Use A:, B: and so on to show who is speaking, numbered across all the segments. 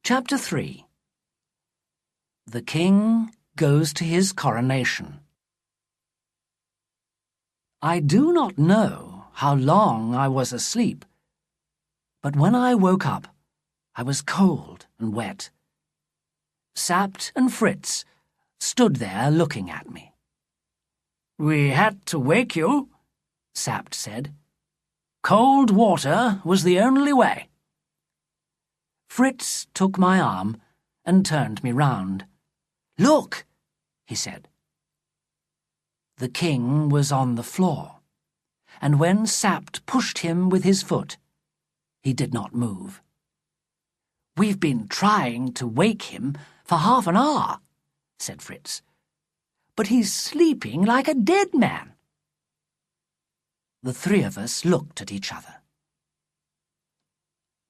A: Chapter 3. The King goes to his coronation. I do not know how long I was asleep, but when I woke up, I was cold and wet. Sapt and Fritz stood there looking at me. "We had to wake you," Sapt said. "Cold water was the only way." Fritz took my arm and turned me round. "Look," he said. The King was on the floor, and when Sapt pushed him with his foot, he did not move. "We've been trying to wake him for half an hour," said Fritz, "but he's sleeping like a dead man." The three of us looked at each other.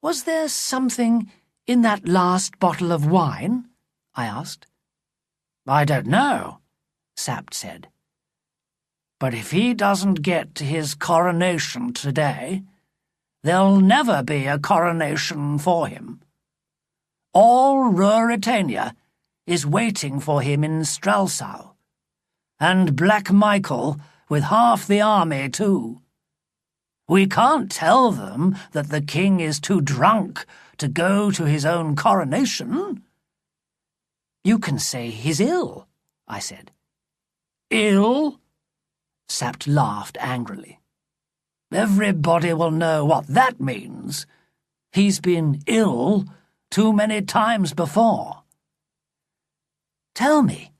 A: "Was there something in that last bottle of wine?" I asked. "I don't know," Sapt said. "But if he doesn't get to his coronation today, there'll never be a coronation for him. All Ruritania is waiting for him in Strelsau, and Black Michael with half the army too. We can't tell them that the king is too drunk to go to his own coronation." "You can say he's ill," I said. "Ill?" Sapt laughed angrily. "Everybody will know what that means. He's been ill too many times before." "Tell me,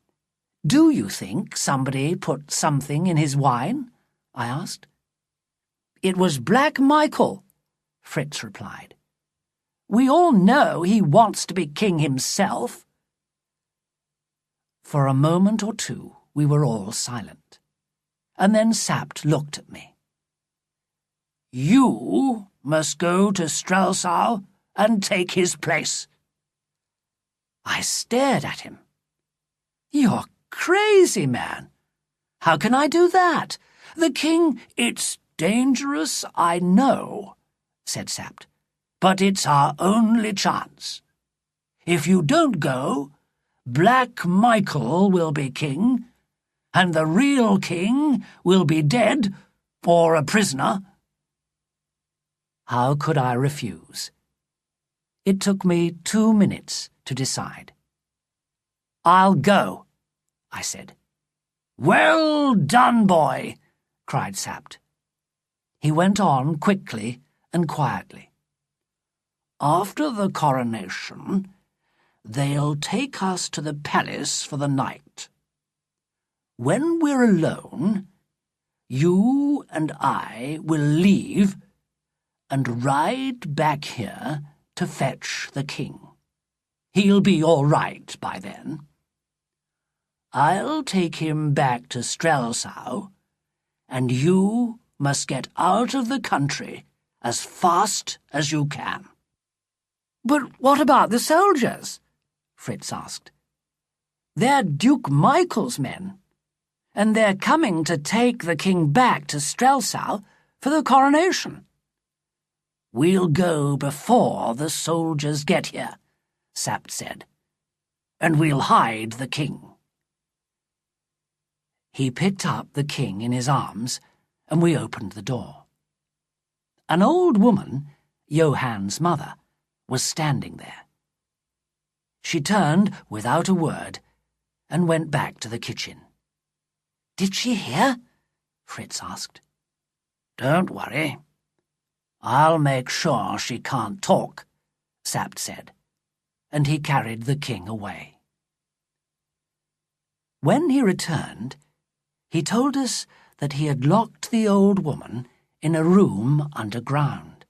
A: do you think somebody put something in his wine?" I asked. "It was Black Michael," Fritz replied. "We all know he wants to be king himself." For a moment or two we were all silent, and then Sapt looked at me. "You must go to Strelsau and take his place." I stared at him. "You're crazy, man. How can I do that? The king—" "It's dangerous, I know," said Sapt, "but it's our only chance. If you don't go, Black Michael will be king, and the real king will be dead or a prisoner." How could I refuse? It took me 2 minutes to decide. "I'll go," I said. "Well done, boy," cried Sapt. He went on quickly and quietly. "After the coronation, they'll take us to the palace for the night. When we're alone, you and I will leave and ride back here to fetch the king. He'll be all right by then. I'll take him back to Strelsau, and you must get out of the country as fast as you can." "But what about the soldiers?" Fritz asked. "They're Duke Michael's men, and they're coming to take the king back to Strelsau for the coronation." "We'll go before the soldiers get here," Sapt said, "and we'll hide the king." He picked up the king in his arms, and we opened the door. An old woman, Johann's mother, was standing there. She turned without a word and went back to the kitchen. "Did she hear?" Fritz asked. "Don't worry. I'll make sure she can't talk," Sapt said, and he carried the king away. When he returned, he told us that he had locked the old woman in a room underground.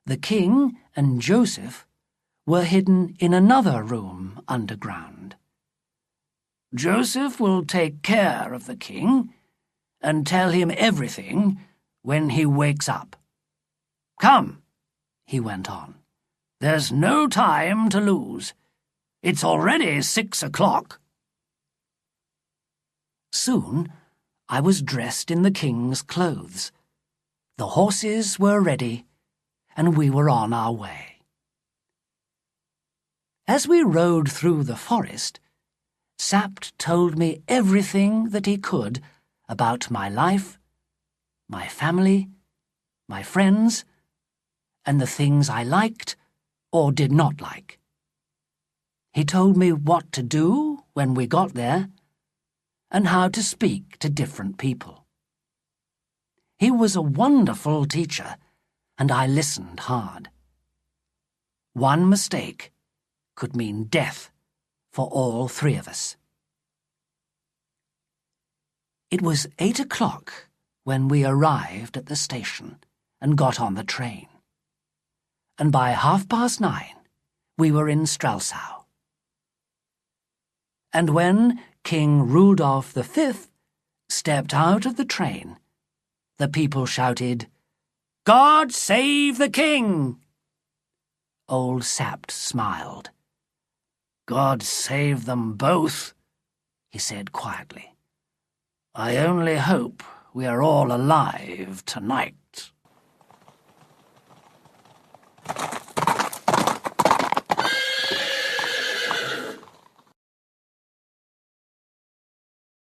A: The king and Joseph were hidden in another room underground. "Joseph will take care of the king and tell him everything when he wakes up. Come," he went on, "there's no time to lose. It's already 6 o'clock." Soon I was dressed in the king's clothes. The horses were ready, and we were on our way. As we rode through the forest, Sapt told me everything that he could about my life, my family, my friends, and the things I liked or did not like. He told me what to do when we got there, and how to speak to different people. He was a wonderful teacher, and I listened hard. One mistake could mean death for all three of us. It was 8 o'clock when we arrived at the station and got on the train, and by 9:30 we were in Strelsau. And when King Rudolph V stepped out of the train, the people shouted, "God save the King!" Old Sapt smiled. "God save them both," he said quietly. "I only hope we are all alive tonight."